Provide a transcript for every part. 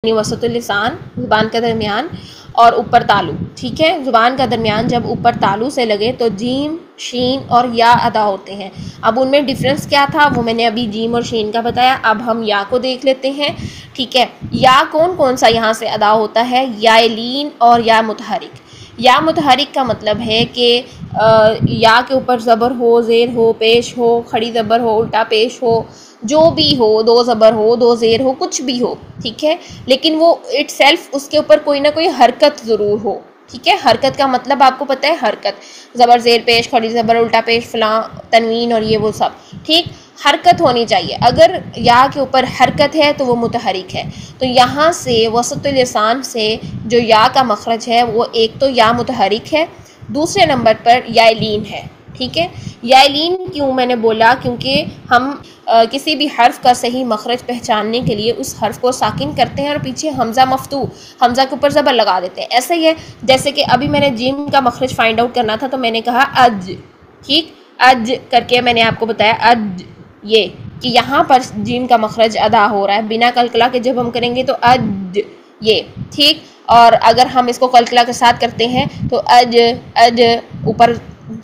यानी वसतुल लिसान ज़ुबान का दरमियान और ऊपर तालु, ठीक है। ज़ुबान का दरमियान जब ऊपर तालु से लगे तो जीम, शीन और या अदा होते हैं। अब उनमें डिफरेंस क्या था वो मैंने अभी जीम और शीन का बताया। अब हम या को देख लेते हैं, ठीक है। या कौन कौन सा यहाँ से अदा होता है? या लीन और या मुतहरिक। या मुतहरिक का मतलब है कि या के ऊपर ज़बर हो, ज़ेर हो, पेश हो, खड़ी ज़बर हो, उल्टा पेश हो, जो भी हो, दो ज़बर हो, दो ज़ेर हो, कुछ भी हो, ठीक है। लेकिन वो इटसेल्फ उसके ऊपर कोई ना कोई हरकत ज़रूर हो, ठीक है। हरकत का मतलब आपको पता है, हरकत, ज़बर, ज़ेर, पेश, खड़ी ज़बर, उल्टा पेश, फलां, तनवीन और ये वो सब, ठीक। हरकत होनी चाहिए। अगर या के ऊपर हरकत है तो वो मुतहरिक है। तो यहाँ से वसतुल लिसान से जो या का मखरज है वो एक तो या मुतहरिक है, दूसरे नंबर पर या लीन है, ठीक है। या लीन क्यों मैंने बोला? क्योंकि हम किसी भी हर्फ का सही मखरज पहचानने के लिए उस हर्फ को साकिन करते हैं और पीछे हमज़ा मफ्तू, हमज़ा के ऊपर ज़बर लगा देते हैं। ऐसा ही है जैसे कि अभी मैंने जीम का मखरज फाइंड आउट करना था तो मैंने कहा अज, ठीक, अज करके मैंने आपको बताया अज, ये कि यहाँ पर जीम का मखरज अदा हो रहा है बिना कलकला के। जब हम करेंगे तो अज, ये, ठीक। और अगर हम इसको कलकला के साथ करते हैं तो अज, अज, ऊपर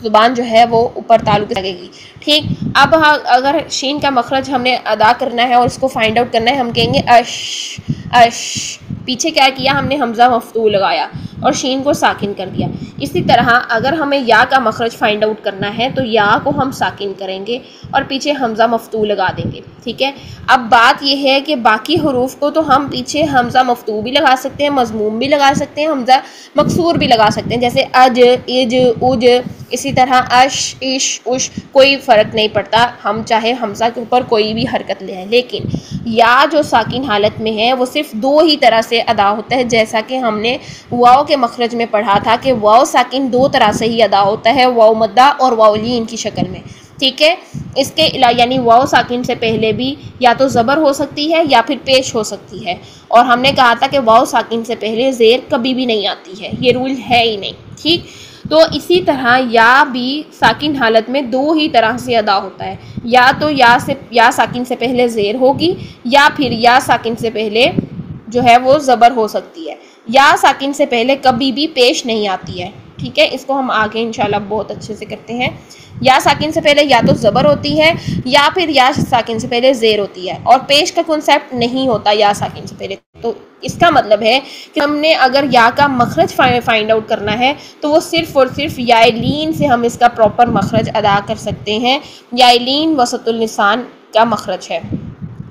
ज़ुबान जो है वो ऊपर तालु लगेगी, ठीक। अब अगर शीन का मखरज हमने अदा करना है और इसको फाइंड आउट करना है, हम कहेंगे अश, अश। पीछे क्या किया हमने? हमज़ा मफ्तू लगाया और शीन को साकिन कर दिया। इसी तरह अगर हमें या का मखरज फाइंड आउट करना है तो या को हम साकिन करेंगे और पीछे हमज़ा मफ्तू लगा देंगे, ठीक है। अब बात यह है कि बाकी हरूफ को तो हम पीछे हमज़ा मफ्तू भी लगा सकते हैं, मज़मूम भी लगा सकते हैं, हमज़ा मकसूर भी लगा सकते हैं, जैसे अज, इज, उज। इसी तरह अश, इश, उश, कोई फ़र्क नहीं पड़ता, हम चाहे हमज़ा के ऊपर कोई भी हरकत ले आए। लेकिन या जो साकिन हालत में है वो सिर्फ दो ही तरह से अदा होता है, जैसा कि हमने वाव के मखरज में पढ़ा था कि वाव साकिन दो तरह से ही अदा होता है, वाव मद्दा और वाव लीन की शक्ल में, ठीक है। इसके यानी वाव साकिन से पहले भी या तो ज़बर हो सकती है या फिर पेश हो सकती है। और हमने कहा था कि वाव साकिन से पहले ज़ेर कभी भी नहीं आती है, ये रूल है ही नहीं, ठीक। तो इसी तरह या भी साकिन हालत में दो ही तरह से अदा होता है, या तो या साकिन से पहले ज़ेर होगी या फिर या साकिन से पहले जो है वो ज़बर हो सकती है। या साकिन से पहले कभी भी पेश नहीं आती है, ठीक है। इसको हम आगे इंशाल्लाह बहुत अच्छे से करते हैं। या साकिन से पहले या तो ज़बर होती है या फिर या साकिन से पहले ज़ेर होती है और पेश का कॉन्सेप्ट नहीं होता या साकिन से पहले। तो इसका मतलब है कि हमने अगर या का मखरज फाइंड आउट करना है तो वो सिर्फ़ और सिर्फ या लीन से हम इसका प्रॉपर मखरज अदा कर सकते हैं। या लीन वसतुल लिसान का मखरज है,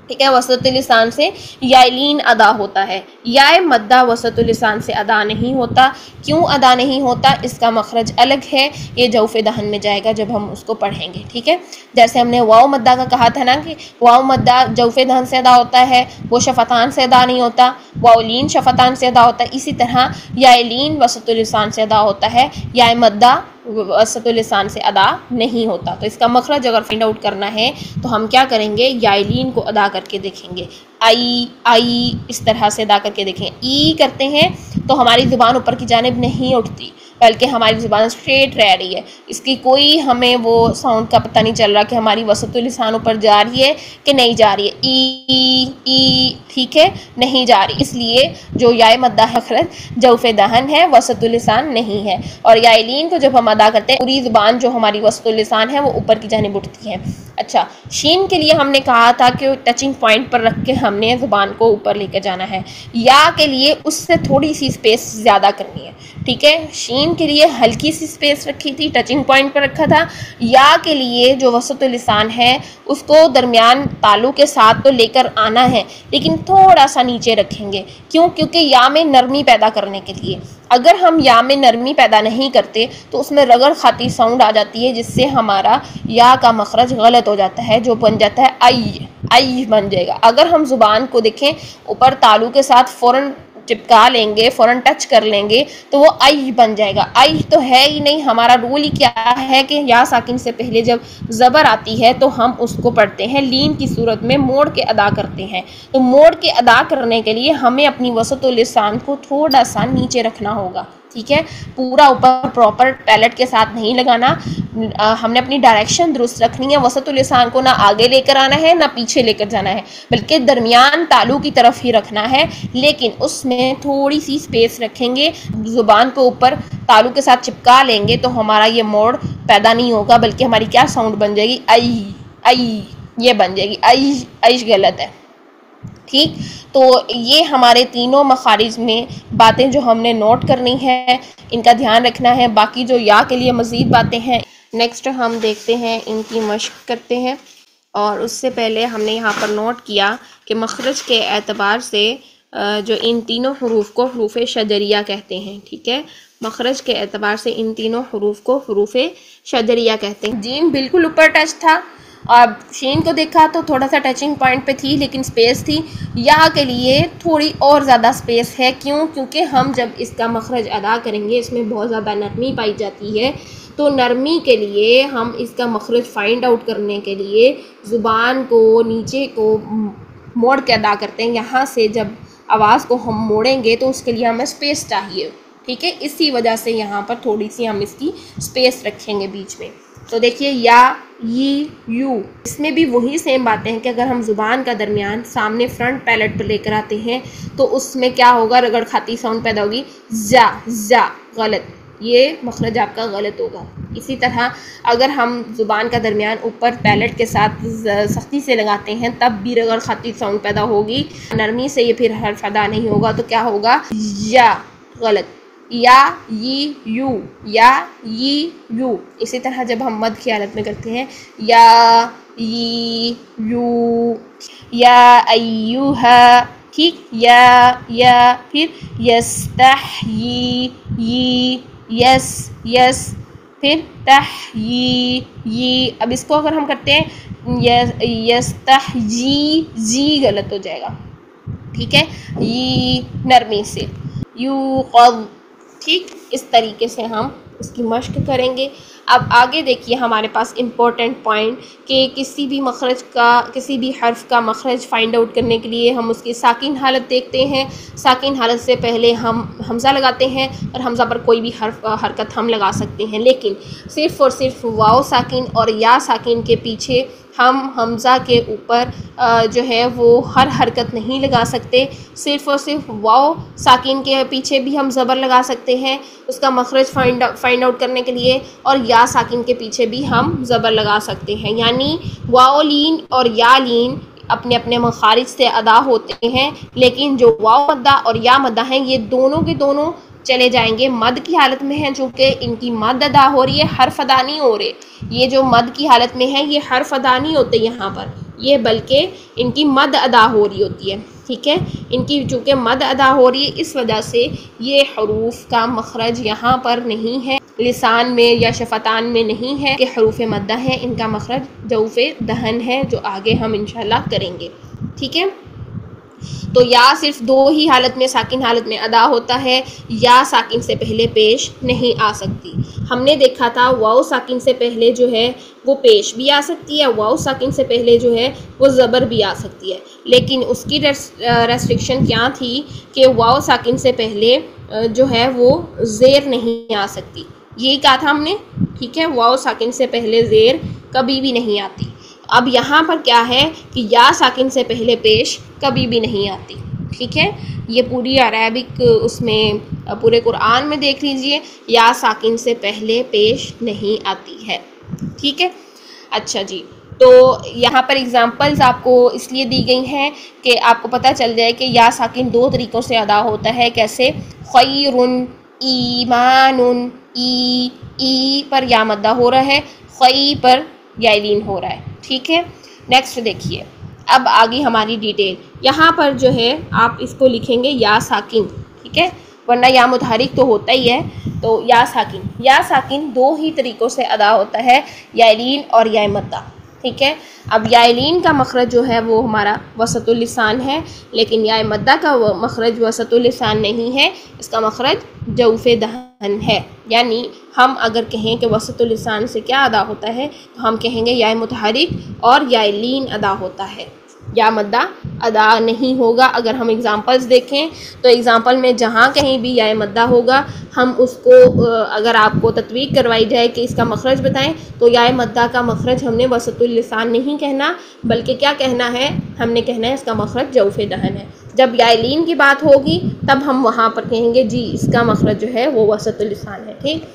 ठीक है। वसतुल लिसान से या लीन अदा होता है, या मद्दा वसतुल लिसान से अदा नहीं होता। क्यों अदा नहीं होता? इसका मखरज अलग है, ये जौफ़े दहन में जाएगा जब हम उसको पढ़ेंगे, ठीक है। जैसे हमने वाव मद्दा का कहा था ना कि वाव मद्दा जौफ़े दहन से अदा होता है, वो शफ़तान से अदा नहीं होता, वाव लीन शफ़तान से अदा होता है। इसी तरह या लीन वसतुल लिसान से अदा होता है, या मद्दा वसतुल लिसान से अदा नहीं होता। तो इसका मखरज अगर फाइंड आउट करना है तो हम क्या करेंगे? या लीन को अदा करके देखेंगे, आई, आई, इस तरह से अदा करके देखें। ई करते हैं तो हमारी ज़ुबान ऊपर की जानिब नहीं उठती, बल्कि हमारी ज़ुबान स्ट्रेट रह रही है, इसकी कोई हमें वो साउंड का पता नहीं चल रहा कि हमारी वसतुल लिसान ऊपर जा रही है कि नहीं जा रही है। ई, ठीक है, नहीं जा रही, इसलिए जो या मद्दा है मखरज जौफ़े दहन है, वसतुल लिसान नहीं है। और या लीन को जब हम अदा करते हैं पूरी ज़ुबान जो हमारी वसतुल लिसान है वो ऊपर की जानिब उठती है। अच्छा, शीन के लिए हमने कहा था कि टचिंग पॉइंट पर रख के हमने ज़ुबान को ऊपर लेकर जाना है। या के लिए उससे थोड़ी सी स्पेस ज़्यादा करनी है, ठीक है। शीन के लिए हल्की सी स्पेस रखी थी, टचिंग पॉइंट पर रखा था। या के लिए जो वसतुल लिसान है उसको दरमियान तालु के साथ तो लेकर आना है, लेकिन थोड़ा सा नीचे रखेंगे। क्यों? क्योंकि या में नरमी पैदा करने के लिए। अगर हम या में नरमी पैदा नहीं करते तो उसमें रगड़ खाती साउंड आ जाती है, जिससे हमारा या का मखरज गलत हो जाता है, जो बन जाता है आई, आई बन जाएगा। अगर हम ज़ुबान को देखें ऊपर तालु के साथ फ़ौरन चिपका लेंगे, फ़ौरन टच कर लेंगे तो वो आई बन जाएगा। आई तो है ही नहीं। हमारा रूल ही क्या है कि या साकिन से पहले जब ज़बर आती है तो हम उसको पढ़ते हैं लीन की सूरत में, मोड़ के अदा करते हैं। तो मोड़ के अदा करने के लिए हमें अपनी वसतुल लिसान को थोड़ा सा नीचे रखना होगा, ठीक है, पूरा ऊपर प्रॉपर पैलेट के साथ नहीं लगाना। हमने अपनी डायरेक्शन दुरुस्त रखनी है, वसतुल लिसान को ना आगे लेकर आना है ना पीछे लेकर जाना है, बल्कि दरमियान तालू की तरफ ही रखना है, लेकिन उसमें थोड़ी सी स्पेस रखेंगे। ज़ुबान को ऊपर तालू के साथ चिपका लेंगे तो हमारा ये मोड़ पैदा नहीं होगा, बल्कि हमारी क्या साउंड बन जाएगी, आई आई, ये बन जाएगी, आई आई गलत है। ठीक, तो ये हमारे तीनों मखारिज में बातें जो हमने नोट करनी है, इनका ध्यान रखना है। बाकी जो या के लिए मज़ीद बातें हैं नेक्स्ट हम देखते हैं, इनकी मशक करते हैं। और उससे पहले हमने यहाँ पर नोट किया कि मखरज के एतबार से जो इन तीनों हरूफ को हरूफ शजरिया कहते हैं। ठीक है, मखरज के एतबार से इन तीनों हरूफ को हरूफ शजरिया कहते हैं। जीम बिल्कुल ऊपर टच था, और शीन को देखा तो थोड़ा सा टचिंग पॉइंट पे थी लेकिन स्पेस थी। या के लिए थोड़ी और ज़्यादा स्पेस है, क्यों? क्योंकि हम जब इसका मखरज अदा करेंगे इसमें बहुत ज़्यादा नरमी पाई जाती है, तो नरमी के लिए हम इसका मखरज फाइंड आउट करने के लिए ज़ुबान को नीचे को मोड़ के अदा करते हैं। यहाँ से जब आवाज़ को हम मोड़ेंगे तो उसके लिए हमें स्पेस चाहिए। ठीक है, इसी वजह से यहाँ पर थोड़ी सी हम इसकी स्पेस रखेंगे बीच में। तो देखिए या, ये, यू, इसमें भी वही सेम बातें हैं कि अगर हम ज़ुबान का दरमियान सामने फ्रंट पैलेट पर लेकर आते हैं तो उसमें क्या होगा, रगड़ खाती साउंड पैदा होगी, जा जा, गलत, ये मखरज आपका गलत होगा। इसी तरह अगर हम ज़ुबान का दरमियान ऊपर पैलेट के साथ सख्ती से लगाते हैं तब भी रगड़ खाती साउंड पैदा होगी, नरमी से ये फिर हर्फ अदा नहीं होगा, तो क्या होगा, या, गलत, या, ये, यू, या, ये, यू। इसी तरह जब हम मद की हालत में करते हैं, या, ये, यू, या अय्युहा, ठीक, या, फिर यस्तहयी, ये, यस यस, फिर तहयी। अब इसको अगर हम करते हैं यस्तहयी, जी गलत हो जाएगा। ठीक है, ये नरमी से, यूक़ज़। ठीक, इस तरीके से हम इसकी मश्क करेंगे। अब आगे देखिए हमारे पास इम्पोर्टेंट पॉइंट कि किसी भी मखरज का, किसी भी हर्फ का मखरज फाइंड आउट करने के लिए हम उसकी साकिन हालत देखते हैं। साकिन हालत से पहले हम हमज़ा लगाते हैं और हमज़ा पर कोई भी हरकत हम लगा सकते हैं, लेकिन सिर्फ़ और सिर्फ वाव साकिन और या साकिन के पीछे हम हमज़ा के ऊपर जो है वो हर हरकत नहीं लगा सकते। सिर्फ़ और सिर्फ वाव साकिन के पीछे भी हम ज़बर लगा सकते हैं उसका मखरज फाइंड आउट करने के लिए, और या साकिन के पीछे भी हम ज़बर लगा सकते हैं। यानी वाव लीन और या लीन अपने अपने मखारिज से अदा होते हैं, लेकिन जो वाव मद्दा और या मद्दा हैं ये दोनों के दोनों चले जाएंगे मद की हालत में हैं, चूँकि इनकी मद अदा हो रही है, हर्फ अदा नहीं हो रहे। ये जो मद की हालत में है ये हर्फ अदा नहीं होते यहाँ पर, ये बल्कि इनकी मद अदा हो रही होती है। ठीक है, इनकी चूँकि मद अदा हो रही है इस वजह से ये हरूफ का मखरज यहाँ पर नहीं है, लिसान में या शफतान में नहीं है कि हरूफ मद्दा है। इनका मखरज जौफ़े दहन है, जो आगे हम इंशाल्लाह करेंगे। ठीक है, तो या सिर्फ दो ही हालत में, साकिन हालत में अदा होता है, या साकिन से पहले पेश नहीं आ सकती। हमने देखा था वाव साकिन से पहले जो है वो पेश भी आ सकती है, वाव साकिन से पहले जो है वो ज़बर भी आ सकती है, लेकिन उसकी रेस्ट्रिक्शन क्या थी कि वाव साकिन से पहले जो है वो ज़ेर नहीं आ सकती, यही कहा था हमने। ठीक है, वाव साकिन से पहले ज़ेर कभी भी नहीं आती। अब यहाँ पर क्या है कि या साकिन से पहले पेश कभी भी नहीं आती। ठीक है, ये पूरी अरबिक उसमें पूरे कुरान में देख लीजिए, या साकिन से पहले पेश नहीं आती है। ठीक है, अच्छा जी, तो यहाँ पर एग्ज़ाम्पल्स आपको इसलिए दी गई हैं कि आपको पता चल जाए कि या साकिन दो तरीक़ों से अदा होता है। कैसे, खैरुन, ईमानुन, ई पर या मद्दा हो रहा है, खई पर यालीन हो रहा है। ठीक है, नेक्स्ट देखिए, अब आगे हमारी डिटेल। यहाँ पर जो है आप इसको लिखेंगे या साकिन, ठीक है, वरना या मुतहरिक तो होता ही है। तो या साकिन दो ही तरीक़ों से अदा होता है, यालीन और या मद्दा। ठीक है, अब यालीन का मखरज जो है वो हमारा वसतुल लिसान है, लेकिन या मद्दा का मखरज वसतुल लिसान नहीं है, इसका मखरज जौफ़े दहन है। यानी हम अगर कहें कि वसतुल लिसान से क्या अदा होता है तो हम कहेंगे या मुतहरिक और यालीन अदा होता है। या मद्दा अदा नहीं होगा। अगर हम एग्जांपल्स देखें तो एग्जांपल में जहाँ कहीं भी या मद्दा होगा हम उसको अगर आपको तत्वीक करवाई जाए कि इसका मखरज बताएं तो या मद्दा का मखरज हमने वसतुल लिसान नहीं कहना, बल्कि क्या कहना है, हमने कहना है इसका मखरज जौफ़ दहन है। जब या लीन की बात होगी तब हम वहाँ पर कहेंगे जी इसका मखरज जो है वो वसतुल लिसान है। ठीक,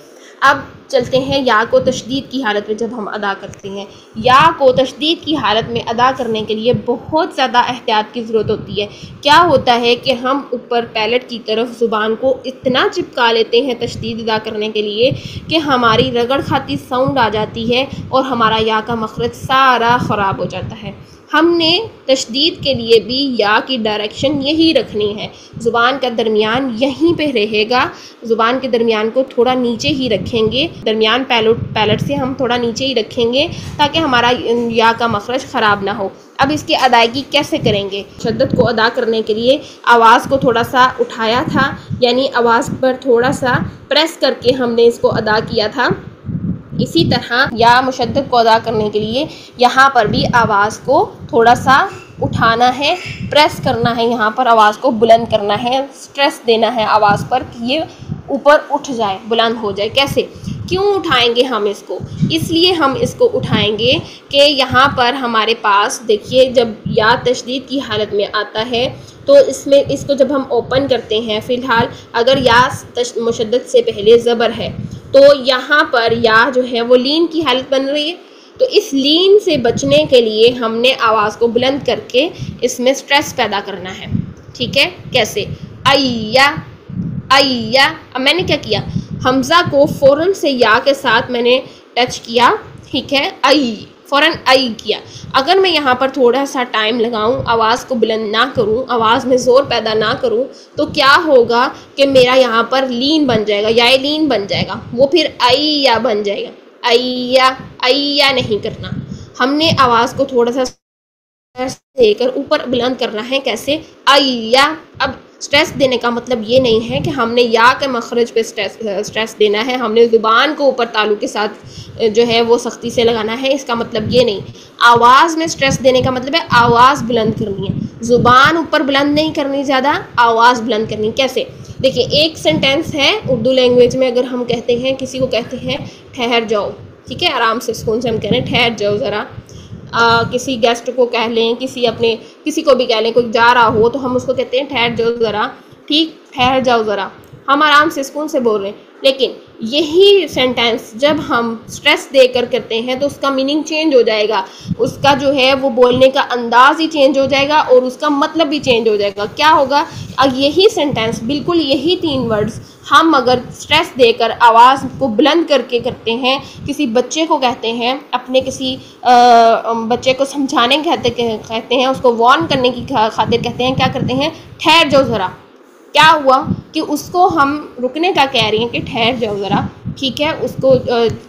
अब चलते हैं या को तशदीद की हालत में जब हम अदा करते हैं। या को तशदीद की हालत में अदा करने के लिए बहुत ज़्यादा एहतियात की ज़रूरत होती है। क्या होता है कि हम ऊपर पैलेट की तरफ ज़ुबान को इतना चिपका लेते हैं तशदीद अदा करने के लिए कि हमारी रगड़ खाती साउंड आ जाती है और हमारा या का मखरज सारा ख़राब हो जाता है। हमने तशदीद के लिए भी या की डायरेक्शन यही रखनी है, ज़ुबान का दरमियान यहीं पे रहेगा, ज़ुबान के दरमियान को थोड़ा नीचे ही रखेंगे, दरमियान पैलेट से हम थोड़ा नीचे ही रखेंगे ताकि हमारा या का मखरज ख़राब ना हो। अब इसकी अदायगी कैसे करेंगे? शद्दत को अदा करने के लिए आवाज़ को थोड़ा सा उठाया था, यानी आवाज़ पर थोड़ा सा प्रेस करके हमने इसको अदा किया था। इसी तरह या मुशद्दद को अदा करने के लिए यहाँ पर भी आवाज़ को थोड़ा सा उठाना है, प्रेस करना है, यहाँ पर आवाज़ को बुलंद करना है, स्ट्रेस देना है आवाज़ पर कि ये ऊपर उठ जाए, बुलंद हो जाए। कैसे, क्यों उठाएंगे हम इसको? इसलिए हम इसको उठाएंगे कि यहाँ पर हमारे पास देखिए जब या तशदीद की हालत में आता है तो इसमें इसको जब हम ओपन करते हैं, फ़िलहाल अगर या मुशद्दद से पहले ज़बर है तो यहाँ पर या जो है वो लीन की हालत बन रही है, तो इस लीन से बचने के लिए हमने आवाज़ को बुलंद करके इसमें स्ट्रेस पैदा करना है। ठीक है, कैसे? अय्या अय्या। अब मैंने क्या किया, हमज़ा को फ़ौरन से या के साथ मैंने टच किया। ठीक है, आई फ़ौरन आई किया। अगर मैं यहाँ पर थोड़ा सा टाइम लगाऊँ, आवाज़ को बुलंद ना करूँ, आवाज़ में ज़ोर पैदा ना करूँ, तो क्या होगा कि मेरा यहाँ पर लीन बन जाएगा, या लीन बन जाएगा, वो फिर अय्या बन जाएगा। अय्या अय्या नहीं करना, हमने आवाज़ को थोड़ा सा देकर ऊपर बुलंद करना है। कैसे? अय्या। अब स्ट्रेस देने का मतलब ये नहीं है कि हमने या के मखरज पे स्ट्रेस देना है, हमने ज़ुबान को ऊपर तालु के साथ जो है वो सख्ती से लगाना है, इसका मतलब ये नहीं। आवाज़ में स्ट्रेस देने का मतलब है आवाज़ बुलंद करनी है, ज़ुबान ऊपर बुलंद नहीं करनी, ज़्यादा आवाज़ बुलंद करनी। कैसे? देखिए, एक सेंटेंस है उर्दू लैंग्वेज में, अगर हम कहते हैं, किसी को कहते हैं ठहर जाओ, ठीक है, आराम से सुकून से हम कह रहे हैं ठहर जाओ ज़रा, किसी गेस्ट को कह लें, किसी को भी कह लें, कोई जा रहा हो तो हम उसको कहते हैं ठहर जाओ ज़रा, ठीक, ठहर जाओ ज़रा, हम आराम से सुकून से बोल रहे हैं। लेकिन यही सेंटेंस जब हम स्ट्रेस देकर करते हैं तो उसका मीनिंग चेंज हो जाएगा, उसका जो है वो बोलने का अंदाज ही चेंज हो जाएगा और उसका मतलब भी चेंज हो जाएगा। क्या होगा? अब यही सेंटेंस, बिल्कुल यही 3 वर्ड्स हम अगर स्ट्रेस देकर आवाज़ को बुलंद करके करते हैं, किसी बच्चे को कहते हैं, अपने किसी बच्चे को समझाने कहते हैं, उसको वार्न करने की खातिर कहते हैं, क्या करते हैं? ठहर जाओ ज़रा। क्या हुआ कि उसको हम रुकने का कह रहे हैं कि ठहर जाओ ज़रा, ठीक है, उसको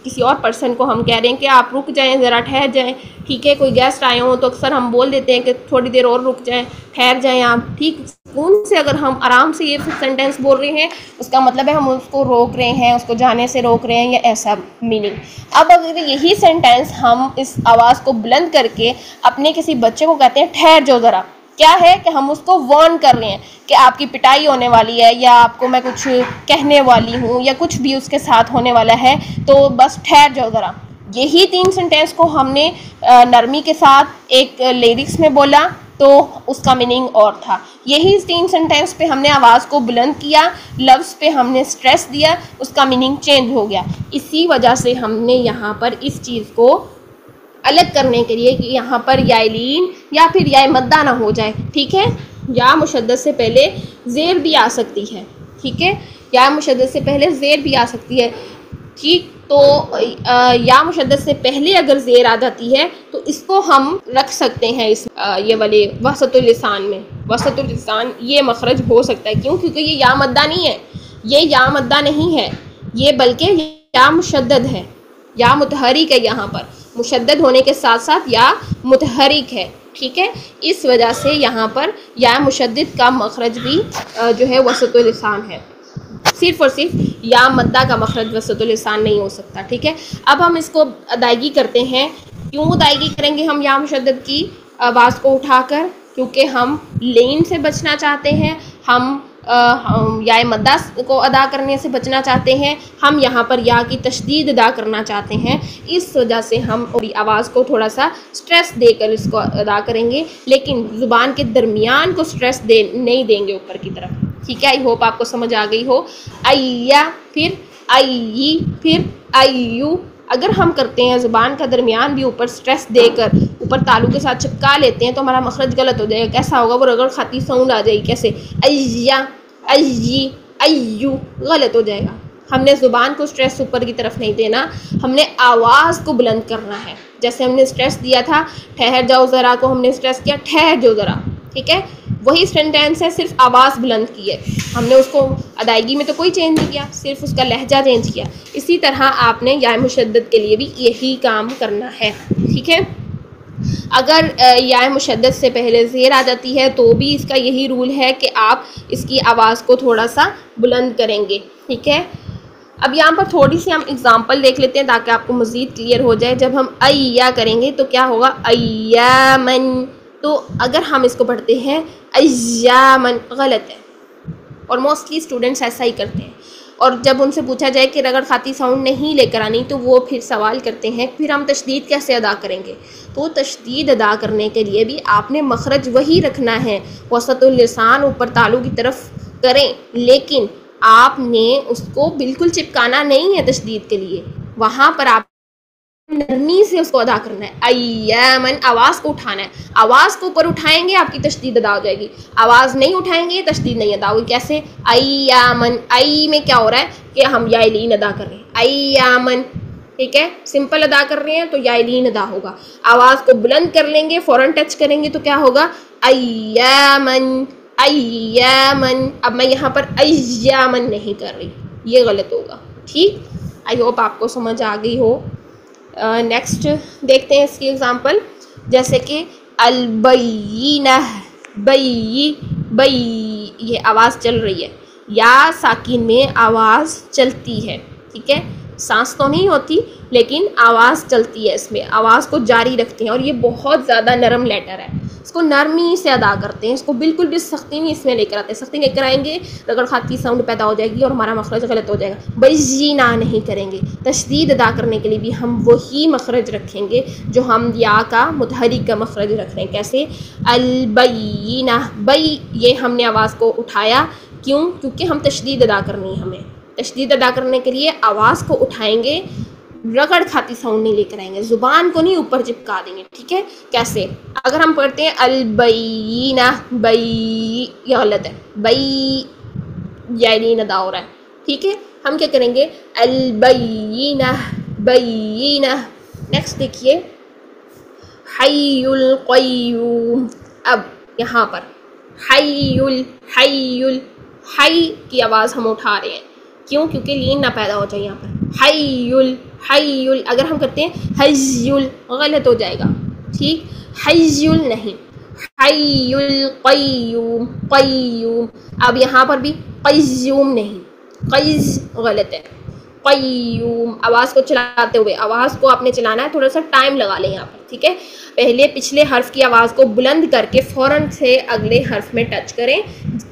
किसी और पर्सन को हम कह रहे हैं कि आप रुक जाएं ज़रा, ठहर जाएं, ठीक है। कोई गेस्ट आए हों तो अक्सर हम बोल देते हैं कि थोड़ी देर और रुक जाएं, ठहर जाएं आप, ठीक। सुकून से अगर हम आराम से ये सेंटेंस बोल रहे हैं, उसका मतलब है हम उसको रोक रहे हैं, उसको जाने से रोक रहे हैं, या ऐसा मीनिंग। अब अगर यही सेंटेंस हम इस आवाज़ को बुलंद करके अपने किसी बच्चे को कहते हैं ठहर जाओ ज़रा, क्या है कि हम उसको वार्न कर रहे हैं कि आपकी पिटाई होने वाली है, या आपको मैं कुछ कहने वाली हूँ, या कुछ भी उसके साथ होने वाला है, तो बस ठहर जाओ ज़रा। यही 3 सेंटेंस को हमने नरमी के साथ एक लिरिक्स में बोला तो उसका मीनिंग और था। यही 3 सेंटेंस पे हमने आवाज़ को बुलंद किया, लफ्ज़ पे हमने स्ट्रेस दिया, उसका मीनिंग चेंज हो गया। इसी वजह से हमने यहाँ पर इस चीज़ को अलग करने के लिए कि यहाँ पर या लीन या फिर या मद्दा ना हो जाए, ठीक है। या मुशद्दद से पहले ज़ेर भी आ सकती है, ठीक है, या मुशद्दद से पहले ज़ेर भी आ सकती है, ठीक। तो या मुशद्दद से पहले अगर ज़ेर आ जाती है तो इसको हम रख सकते हैं इस ये वाले वसतुल लिसान में। वसतुल लिसान ये मखरज हो सकता है, क्यों? क्योंकि ये या मद्दा नहीं है, ये या मद्दा नहीं है, ये बल्कि या मुशद्दद है, या मुतहरिक है। यहाँ पर मुशद्दद होने के साथ साथ या मुतहरिक है, ठीक है। इस वजह से यहाँ पर या मुशद्दद का मखरज भी जो है वसतुल लिसान है, सिर्फ़ और सिर्फ या मद्दा का मखरज वसतुल लिसान नहीं हो सकता, ठीक है। अब हम इसको अदायगी करते हैं। क्यों अदायगी करेंगे हम या मुशद्दद की? आवाज़ को उठाकर, क्योंकि हम लेन से बचना चाहते हैं, हम या मद्दा को अदा करने से बचना चाहते हैं, हम यहाँ पर या की तशदीद अदा करना चाहते हैं। इस वजह से हम आवाज़ को थोड़ा सा स्ट्रेस देकर इसको अदा करेंगे, लेकिन ज़ुबान के दरमियान को स्ट्रेस नहीं देंगे ऊपर की तरफ। ठीक है, आई होप आपको समझ आ गई हो। अय्या, फिर अय्यी, फिर अय्यू। अगर हम करते हैं ज़ुबान का दरमियान भी ऊपर स्ट्रेस देकर ऊपर तालु के साथ चिपका लेते हैं तो हमारा मखरज गलत हो जाएगा। कैसा होगा? वो रगड़ खाती साउंड आ जाएगी। कैसे? अय्या, अय्यी, अय्यू, गलत हो जाएगा। हमने ज़ुबान को स्ट्रेस ऊपर की तरफ नहीं देना, हमने आवाज़ को बुलंद करना है। जैसे हमने स्ट्रेस दिया था ठहर जाओ ज़रा को, हमने स्ट्रेस किया ठहर जाओ ज़रा। ठीक है, वही सेंटेंस है, सिर्फ आवाज़ बुलंद की है हमने, उसको अदायगी में तो कोई चेंज नहीं किया, सिर्फ उसका लहजा चेंज किया। इसी तरह आपने या मुशद्दद के लिए भी यही काम करना है। ठीक है, अगर या मुशद्दद से पहले ज़ेर आ जाती है तो भी इसका यही रूल है कि आप इसकी आवाज़ को थोड़ा सा बुलंद करेंगे। ठीक है, अब यहाँ पर थोड़ी सी हम एग्जांपल देख लेते हैं ताकि आपको मज़ीद क्लियर हो जाए। जब हम अय्या करेंगे तो क्या होगा? अय्यामन। तो अगर हम इसको पढ़ते हैं अय्यामन, गलत है, और मोस्टली स्टूडेंट्स ऐसा ही करते हैं। और जब उनसे पूछा जाए कि रगड़ खाती साउंड नहीं लेकर आनी तो वो फिर सवाल करते हैं फिर हम तशदीद कैसे अदा करेंगे? तो तशदीद अदा करने के लिए भी आपने मखरज वही रखना है, वसतुल लिसान ऊपर तालु की तरफ करें, लेकिन आपने उसको बिल्कुल चिपकाना नहीं है तशदीद के लिए। वहाँ पर आप नरमी से उसको अदा करना है। अय्यामन, आवाज़ को उठाना है। आवाज़ को ऊपर उठाएंगे आपकी तशदीद अदा हो जाएगी, आवाज़ नहीं उठाएंगे तशदीद नहीं अदा होगी। कैसे? अय्यामन, आई में क्या हो रहा है कि हम यालीन अदा कर रहे हैं। अय्यामन, ठीक है, सिंपल अदा कर रहे हैं तो यालीन अदा होगा। आवाज़ को बुलंद कर लेंगे, फ़ौरन टच करेंगे तो क्या होगा? अय्यामन, अय्यामन। अब मैं यहाँ पर अय्यामन नहीं कर रही, ये गलत होगा। ठीक, आई होप आपको समझ आ गई हो। नेक्स्ट देखते हैं इसकी एग्जांपल, जैसे कि अलबय्यिनह, बय्यी, बय्यी, ये आवाज़ चल रही है, या साकिन में आवाज़ चलती है। ठीक है, सांस तो नहीं होती लेकिन आवाज़ चलती है, इसमें आवाज़ को जारी रखते हैं। और ये बहुत ज़्यादा नरम लेटर है, इसको नरमी से अदा करते हैं, इसको बिल्कुल भी सख्ती नहीं इसमें लेकर आते। सख्ती लेकर आएंगे रगड़ खाती साउंड पैदा हो जाएगी और हमारा मखरज गलत हो जाएगा। बय्यिना नहीं करेंगे। तशदीद अदा करने के लिए भी हम वही मखरज रखेंगे जो हम या का मुतहरिक का मखरज रख रहे हैं। कैसे? अलबय्यिना, बई, ये हमने आवाज़ को उठाया, क्यों? क्योंकि हम तशदीद अदा करनी है। हमें तशदीद अदा करने के लिए आवाज़ को उठाएंगे, रगड़ खाती साउंड नहीं लेकर आएंगे, ज़ुबान को नहीं ऊपर चिपका देंगे। ठीक है, कैसे? अगर हम पढ़ते हैं अलबय्यिना, बई, यह गलत है, बई यालीन अदा हो रहा है। ठीक है, हम क्या करेंगे? अलबय्यिना, बय्यिना। नेक्स्ट देखिए हय्युल क़य्यूम। अब यहाँ पर हय्युल, हय्युल, हय की आवाज़ हम उठा रहे हैं, क्यों? क्योंकि लीन ना पैदा हो जाए यहाँ पर। हय्युल, हय्युल। अगर हम करते हैं हय्युल, गलत हो जाएगा। ठीक, हय्युल नहीं, हय्युल क़य्यूम, क़य्यूम। अब यहाँ पर भी क़य्यूम नहीं, क़य्ज़ गलत है, क़य्यूम। आवाज़ को चलाते हुए, आवाज़ को आपने चलाना है, थोड़ा सा टाइम लगा लें यहाँ पर। ठीक है, पहले पिछले हर्फ की आवाज़ को बुलंद करके फ़ौरन से अगले हर्फ में टच करें।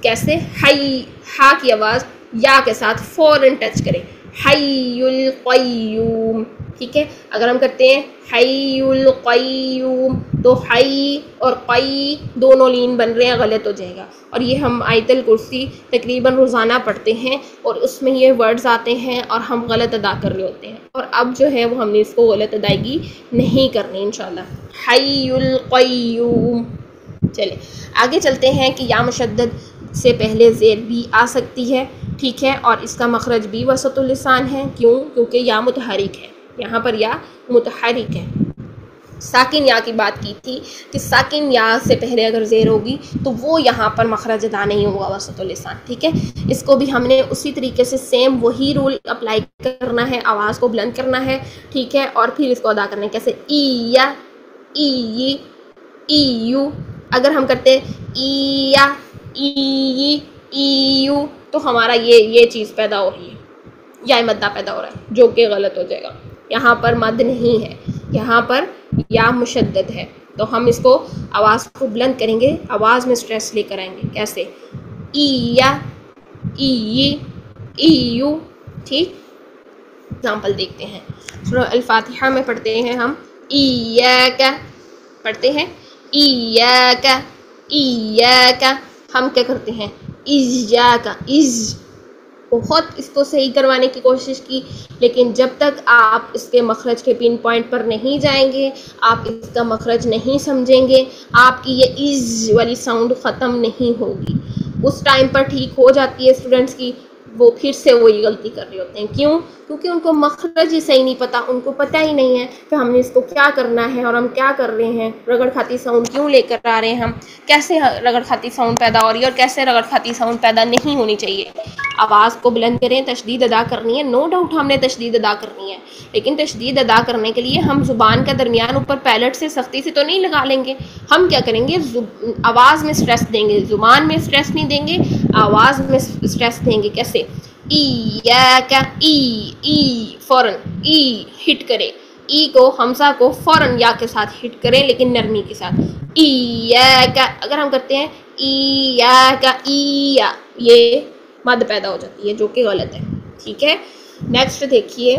कैसे? हय, हा की आवाज़ या के साथ फ़ौरन टच करें। हय्युल क़य्यूम। ठीक है, अगर हम करते हैं हय्युल क़य्यूम तो हय और क़ई दोनों लीन बन रहे हैं, गलत हो जाएगा। और ये हम आयतुल कुर्सी तकरीबन रोज़ाना पढ़ते हैं और उसमें ये वर्ड्स आते हैं और हम गलत अदा कर रहे होते हैं, और अब जो है वो हमने इसको गलत अदायगी नहीं करनी इंशाल्लाह। हय्युल क़य्यूम। चलिए आगे चलते हैं कि या मुशद्दद से पहले ज़ेर भी आ सकती है। ठीक है, और इसका मखरज भी वसतुल लिसान है। क्यों? क्योंकि या मुतहरिक है, यहाँ पर या मुतहरिक है। साकिन या की बात की थी कि साकिन या से पहले अगर ज़ेर होगी तो वो यहाँ पर मखरज अदा नहीं होगा, वसतुल लिसान। ठीक है, इसको भी हमने उसी तरीके से सेम वही रूल अप्लाई करना है, आवाज़ को बुलंद करना है। ठीक है, और फिर इसको अदा करना है। कैसे? ईया, ई, ईयू। अगर हम करते हैं ईया, ई, ईयू तो हमारा ये चीज़ पैदा हो रही है, या मद्दा पैदा हो रहा है, जो कि गलत हो जाएगा। यहाँ पर मद नहीं है, यहाँ पर या मुशद्दद है। तो हम इसको आवाज़ को बुलंद करेंगे, आवाज़ में स्ट्रेस लेकर आएंगे। कैसे? ईया, ई, ईयू। ठीक, एग्जाम्पल देखते हैं। सूरह अल-फातिहा में पढ़ते हैं हम इय्याका, पढ़ते हैं इय्याका, इय्याका। हम क्या करते हैं? इय्याका, इज। बहुत इसको सही करवाने की कोशिश की, लेकिन जब तक आप इसके मखरज के पिन पॉइंट पर नहीं जाएंगे, आप इसका मखरज नहीं समझेंगे, आपकी ये इज वाली साउंड ख़त्म नहीं होगी। उस टाइम पर ठीक हो जाती है स्टूडेंट्स की, वो फिर से वही गलती कर रहे होते हैं। क्यों? क्योंकि उनको मखरज ही सही नहीं पता, उनको पता ही नहीं है कि हमने इसको क्या करना है और हम क्या कर रहे हैं, रगड़ खाती साउंड क्यों लेकर आ रहे हैं, हम कैसे रगड़ खाती साउंड पैदा हो रही है और कैसे रगड़ खाती साउंड पैदा नहीं होनी चाहिए। आवाज़ को बुलंद करें, तशदीद अदा करनी है, नो डाउट हमने तशदीद अदा करनी है, लेकिन तशदीद अदा करने के लिए हम ज़ुबान का दरमियान ऊपर पैलेट से सख्ती से तो नहीं लगा लेंगे। हम क्या करेंगे? आवाज़ में स्ट्रेस देंगे, ज़ुबान में स्ट्रेस नहीं देंगे, आवाज़ में स्ट्रेस देंगे। कैसे? इय्याका, ई फ़ौरन ई हिट करे, ई को, हमसा को फ़ौरन या के साथ हिट करें, लेकिन नरमी के साथ। इय्याका, अगर हम करते हैं इय्याका, ईया, ये मद पैदा हो जाती है, जो कि गलत है। ठीक है, नेक्स्ट देखिए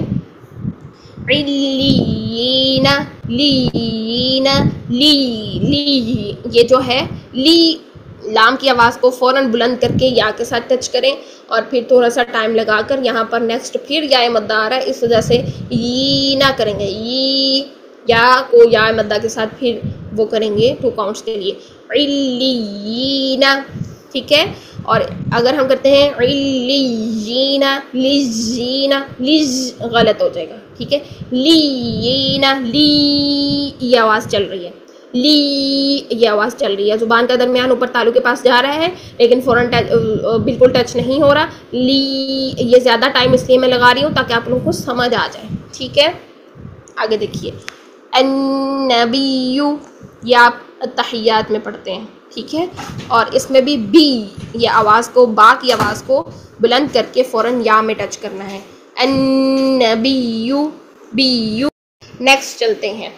इल्लीना, लीना, ली, ये जो है ली, लाम की आवाज़ को फ़ौरन बुलंद करके या के साथ टच करें और फिर थोड़ा सा टाइम लगाकर यहाँ पर नेक्स्ट फिर या मद्दा आ रहा है, इस वजह से ई ना करेंगे, ई या को या मद्दा के साथ फिर वो करेंगे 2 काउंट्स के लिए, इल्लीना। ठीक है, और अगर हम करते हैं इल्लीना, लिजीना, लिज गलत हो जाएगा। ठीक है, लीना, ली, ये आवाज़ चल रही है, ली, ये आवाज़ चल रही है, ज़ुबान का दरमियान ऊपर तालू के पास जा रहा है, लेकिन फ़ौरन बिल्कुल टच नहीं हो रहा। ली, ये ज़्यादा टाइम इसलिए मैं लगा रही हूँ ताकि आप लोगों को समझ आ जाए। ठीक है, आगे देखिए अन्नबिय्यु, ये आप तहियात में पढ़ते हैं। ठीक है, और इसमें भी बी, ये आवाज़ को, बा की आवाज़ को बुलंद करके फ़ौरन या में टच करना है, अन्नबिय्यु, बिय्यु। नेक्स्ट चलते हैं।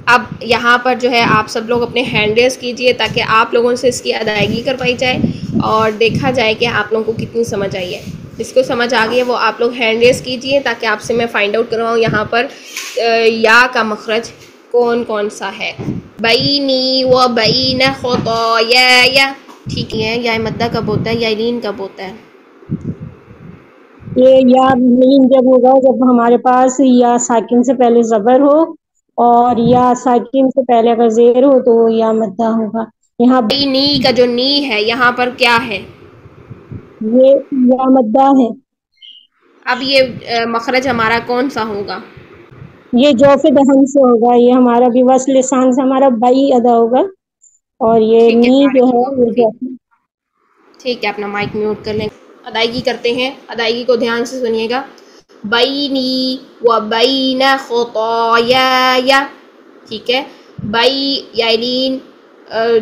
अब यहाँ पर जो है आप सब लोग अपने हैंड रेज़ कीजिए ताकि आप लोगों से इसकी अदायगी करवाई जाए और देखा जाए कि आप लोगों को कितनी समझ आई है। जिसको समझ आ गई है वो आप लोग हैंड रेज़ कीजिए ताकि आपसे मैं फ़ाइंड आउट करवाऊँ यहाँ पर या का मखरज कौन कौन सा है। बैनी व बैन खुताया, ठीक है, या मद्दा कब होता है, या लीन कब होता है? ये या लीन जब होगा जब हमारे पास या साकिन से पहले ज़बर हो और या साकिन से पहले अगर ज़ेर हो तो या मद्दा होगा। यहाँ नी का जो नी है यहाँ पर क्या है? ये या मद्दा है। अब ये मखरज हमारा कौन सा होगा? ये जौफ़े दहन से होगा, ये हमारा भी वस्ल लिसान से हमारा बई अदा होगा और ये ठीक है, नी जो है ये जौफ़े। ठीक है, अपना माइक म्यूट कर लें। अदायगी करते हैं, अदायगी को ध्यान से सुनिएगा। बैनी व बैन खुताया, ठीक है, बई यालीन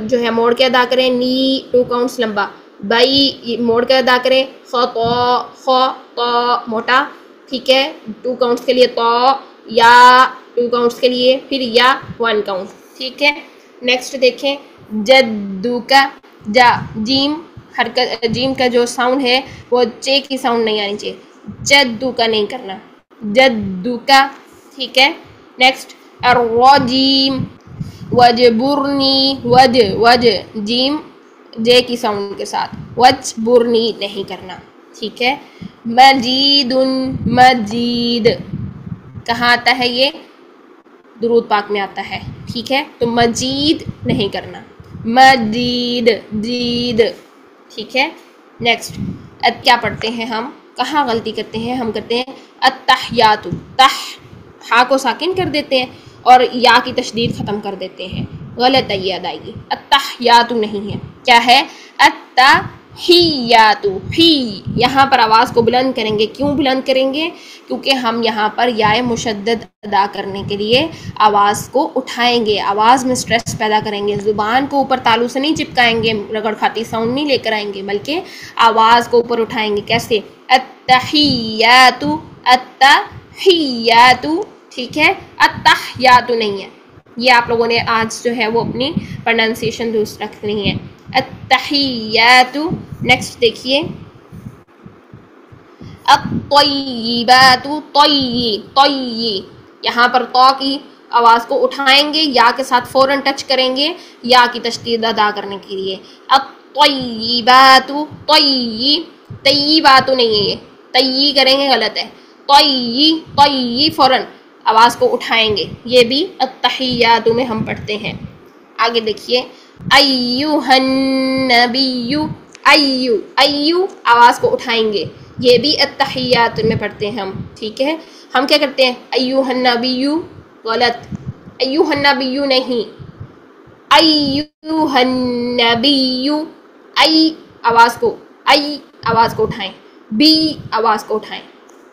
जो है मोड़ के अदा करें, नी 2 काउंट्स लंबा, बई मोड़ के अदा करें, ख मोटा, ठीक है, 2 काउंट्स के लिए, तो या 2 काउंट्स के लिए, फिर या 1 काउंट। ठीक है, नेक्स्ट देखें जद्दू का, जा, जीम हरकत, जीम का जो साउंड है वो चे की साउंड नहीं आनी चाहिए, जद्दू का नहीं करना, जद्दू का। ठीक है, नेक्स्ट अर्रजीम, वजबुरनी, वज जीम जे की साउंड के साथ, वजबुरनी नहीं करना। ठीक है, मजीदुन, मजीद कहाँ आता है? ये दुरूद पाक में आता है। ठीक है, तो मजीद नहीं करना, मजीद, जीद। ठीक है, नेक्स्ट अब क्या पढ़ते हैं हम, कहाँ गलती करते हैं? हम करते हैं अत्तहियातु, तह, हा को साकिन कर देते हैं और या की तशदीद ख़त्म कर देते हैं, गलत है ये अदायगी। अत्तहियातु नहीं है, क्या है? अत्तहियातु, ही, यहाँ पर आवाज़ को बुलंद करेंगे। क्यों बुलंद करेंगे? क्योंकि हम यहाँ पर याए मुशद्दद अदा करने के लिए आवाज़ को उठाएंगे, आवाज़ में स्ट्रेस पैदा करेंगे, ज़ुबान को ऊपर तालू से नहीं चिपकाएंगे, रगड़ खाती साउंड नहीं लेकर आएंगे, बल्कि आवाज़ को ऊपर उठाएंगे। कैसे? अत्तहियातु, अत्तहियातु। ठीक है, अत्तहियातु नहीं है, ये आप लोगों ने आज जो है वो अपनी प्रोनाउंसिएशन दुरुस्त रखनी है। अत्तहियातु, नेक्स्ट देखिए अत्तय्यिबातु, तय्यी तय्यी, यहाँ पर तो की आवाज़ को उठाएंगे, या के साथ फौरन टच करेंगे या की तशदीद अदा करने के लिए। अत्तय्यिबातु तय्यी, तय्यिबातु नहीं है, ये तय्यी करेंगे गलत है, तय्यी तय्यी फौरन आवाज़ को उठाएंगे, ये भी अत्तहियातु में हम पढ़ते हैं। आगे देखिए अय्युहन नबिय्यु, अय्यु अय्यु आवाज़ को उठाएंगे, ये भी अत्तहियात में पढ़ते हैं हम, ठीक है। हम क्या करते हैं अय्युहन नबिय्यु, गलत, अय्युहन नबिय्यु नहीं, अय्युहन नबिय्यु, आवाज़ को उठाएं, बी आवाज़ को उठाएं।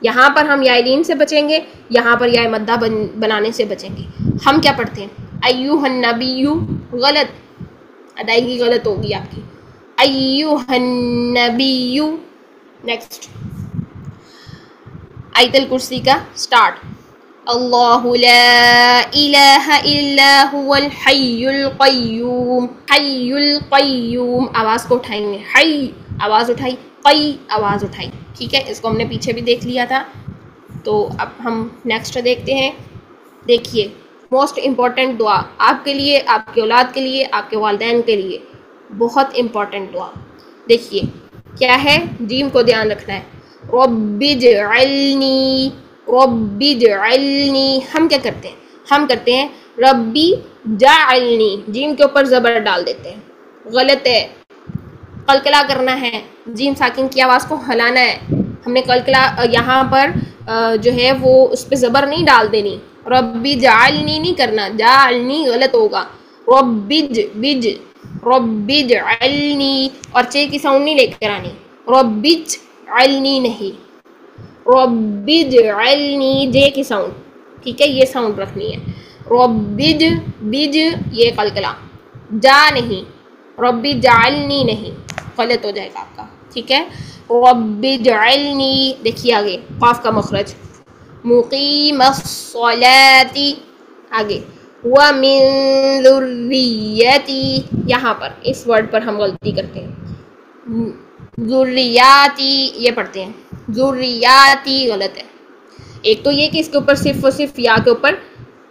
यहाँ पर हम यालीन से बचेंगे, यहाँ पर या मद्दा बनाने से बचेंगे। हम क्या पढ़ते हैं अय्युहन नबिय्यु, गलत, अदायगी गलत होगी आपकी, अय्युहन नबिय्यु। नेक्स्ट आयतल कुर्सी का स्टार्ट, अल्लाहु ला इलाहा इल्ला हुवल हय्युल क़य्यूम, हय्युल क़य्यूम आवाज़ को उठाएंगे, हय आवाज़ उठाई, कई आवाज़ उठाई, ठीक है। इसको हमने पीछे भी देख लिया था। तो अब हम नेक्स्ट देखते हैं। देखिए मोस्ट इम्पॉर्टेंट दुआ आपके लिए, आपके औलाद के लिए, आपके वालिदैन के लिए, बहुत इम्पॉर्टेंट दुआ। देखिए क्या है, जीम को ध्यान रखना है, रब्बिजअलनी, रब्बिजअलनी। हम क्या करते हैं, हम करते हैं रब्बी जाअलनी, जीम के ऊपर ज़बर डाल देते हैं, गलत है। कलकला करना है, जीम साकिन की आवाज़ को हलाना है। हमने कलकला यहाँ पर जो है वो उस पर ज़बर नहीं डाल देनी, रब्बी जाअलनी नहीं करना, जाअलनी गलत होगा, रब्बिज बिज, रब्बिज अलनी, और चे की साउंड नहीं लेकर आनी, रब्बिज अलनी नहीं, रब्बिज अलनी, जे की साउंड, ठीक है, ये साउंड रखनी है। रब्बिज बिज, ये कलकला, जा नहीं, रब्बी जाअलनी नहीं, गलत हो जाएगा आपका, ठीक है। रब्बी जाअलनी, देखिए आगे काफ का मखरज, मुकीमस्सलाती, आगे व मिन ज़ुर्रियती, यहाँ पर इस वर्ड पर हम गलती करते हैं, ज़ुर्रियाती ये पढ़ते हैं, ज़ुर्रियाती गलत है। एक तो ये कि इसके ऊपर सिर्फ और सिर्फ या के ऊपर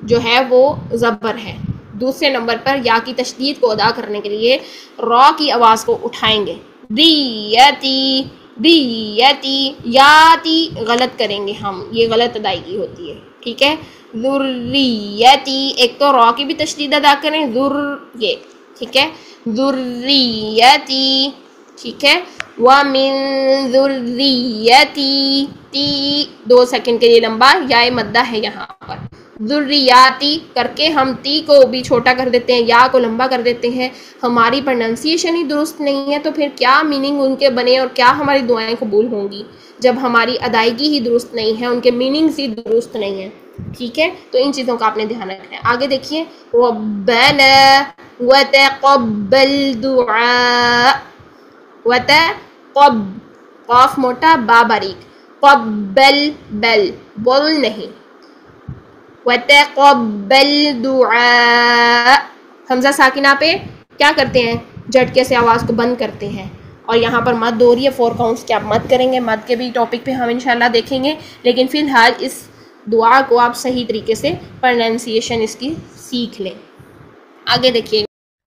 जो है वो ज़बर है। दूसरे नंबर पर या की तशदीद को अदा करने के लिए रॉ की आवाज़ को उठाएंगे, रियती रियती, याती गलत करेंगे हम, ये गलत अदायगी होती है, ठीक है। ज़ुर्रियती, एक तो रॉ की भी तशदीद अदा करें, ज़ुर ये, ठीक है, ज़ुर्रियती, ठीक है। व मिन ज़ुर्रियती, ती 2 सेकंड के लिए लंबा या मद्दा है यहाँ पर, ज़ुर्रियाती करके हम ती को भी छोटा कर देते हैं, या को लंबा कर देते हैं। हमारी प्रोनाउंसिएशन ही दुरुस्त नहीं है तो फिर क्या मीनिंग उनके बने और क्या हमारी दुआएं कबूल होंगी, जब हमारी अदायगी ही दुरुस्त नहीं है, उनके मीनिंग्स ही दुरुस्त नहीं है, ठीक है। तो इन चीज़ों का आपने ध्यान रखना है। आगे देखिए रब्बना व तक़ब्बल दुआ, व तक़ब, क़ाफ मोटा बा बारीक, क़ब्बल बल बोल नहीं, वतक़ब्बल दुआ, हमज़ा साकिना पे क्या करते हैं, झटके से आवाज़ को बंद करते हैं, और यहाँ पर मद हो रही है 4 काउंट्स के, आप मद करेंगे, मद के भी टॉपिक पे हम इंशाल्लाह देखेंगे, लेकिन फ़िलहाल इस दुआ को आप सही तरीके से प्रोनाउंसिएशन इसकी सीख लें। आगे देखिए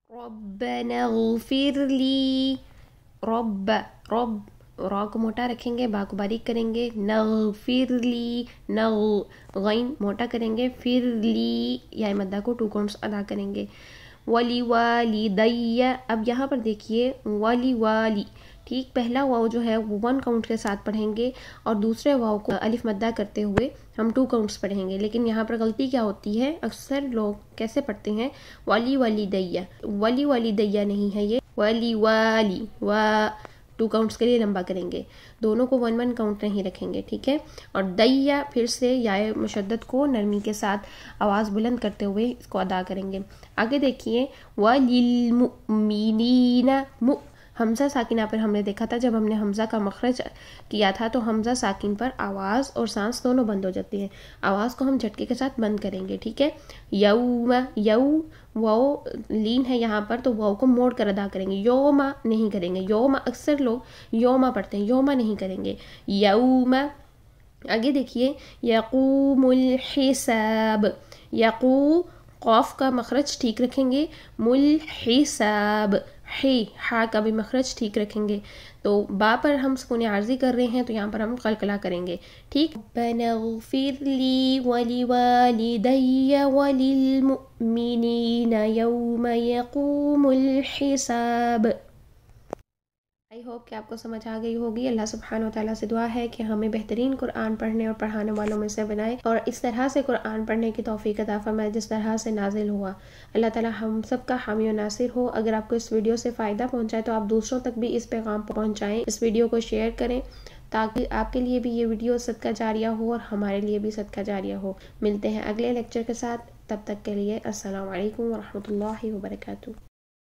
रब्बना ग़फ़िरली, रब्ब रब्ब, रॉ को मोटा रखेंगे, बा को बारीक करेंगे, नग़फ़िरली, गैन मोटा करेंगे, फिरली या मद्दा को 2 काउंट्स अदा करेंगे, वली वाली दैया। अब यहाँ पर देखिए वली वाली, ठीक, पहला वाव जो है वो 1 काउंट के साथ पढ़ेंगे और दूसरे वाव को अलिफ मद्दा करते हुए हम 2 काउंट्स पढ़ेंगे। लेकिन यहाँ पर गलती क्या होती है, अक्सर लोग कैसे पढ़ते हैं वली वाली दैया, वली वाली दैया नहीं है ये, वली वाली, वा 2 काउंट्स के लिए लंबा करेंगे, दोनों को 1-1 काउंट नहीं रखेंगे, ठीक है। और दैया फिर से या मुशद्दद को नरमी के साथ आवाज़ बुलंद करते हुए इसको अदा करेंगे। आगे देखिए वलिल मुमिनीना, हमज़ा साकिना पर हमने देखा था, जब हमने हमज़ा का मखरज किया था तो हमज़ा साकिन पर आवाज़ और सांस दोनों बंद हो जाती है। आवाज़ को हम झटके के साथ बंद करेंगे, ठीक है। यौम, यऊ वाओ लीन है यहाँ पर, तो वाओ को मोड़ कर अदा करेंगे। योमा नहीं करेंगे, योमा अक्सर लोग योमा पढ़ते हैं, योमा नहीं करेंगे। यौम। आगे देखिए, यक़ूमुल हिसाब, यक़ू क़ाफ का मखरज ठीक रखेंगे, मुल हिसाब हे हा का भी मखरज ठीक रखेंगे। तो बा पर हम सुकून आर्जी कर रहे हैं तो यहाँ पर हम कलकला करेंगे, ठीक। रब्बनग़फ़िरली वलिवालिदैया वलिलमुअ्मिनीना यौम यक़ूमुल हिसाब। आई होप कि आपको समझ आ गई होगी। अल्लाह सुब्हानहू व तआला से दुआ है कि हमें बेहतरीन कुरान पढ़ने और पढ़ाने वालों में से बनाए और इस तरह से कुरान पढ़ने की तौफीक अता फरमाए जिस तरह से नाजिल हुआ। अल्लाह ताला हम सब का हामी और नासिर हो। अगर आपको इस वीडियो से फ़ायदा पहुँचाए तो आप दूसरों तक भी इस पैगाम पहुँचाएँ, इस वीडियो को शेयर करें ताकि आपके लिए भी ये वीडियो सदका जारिया हो और हमारे लिए भी सदका जारिया हो। मिलते हैं अगले लेक्चर के साथ, तब तक के लिए अस्सलाम वालेकुम व रहमतुल्लाहि व बरकातुहू।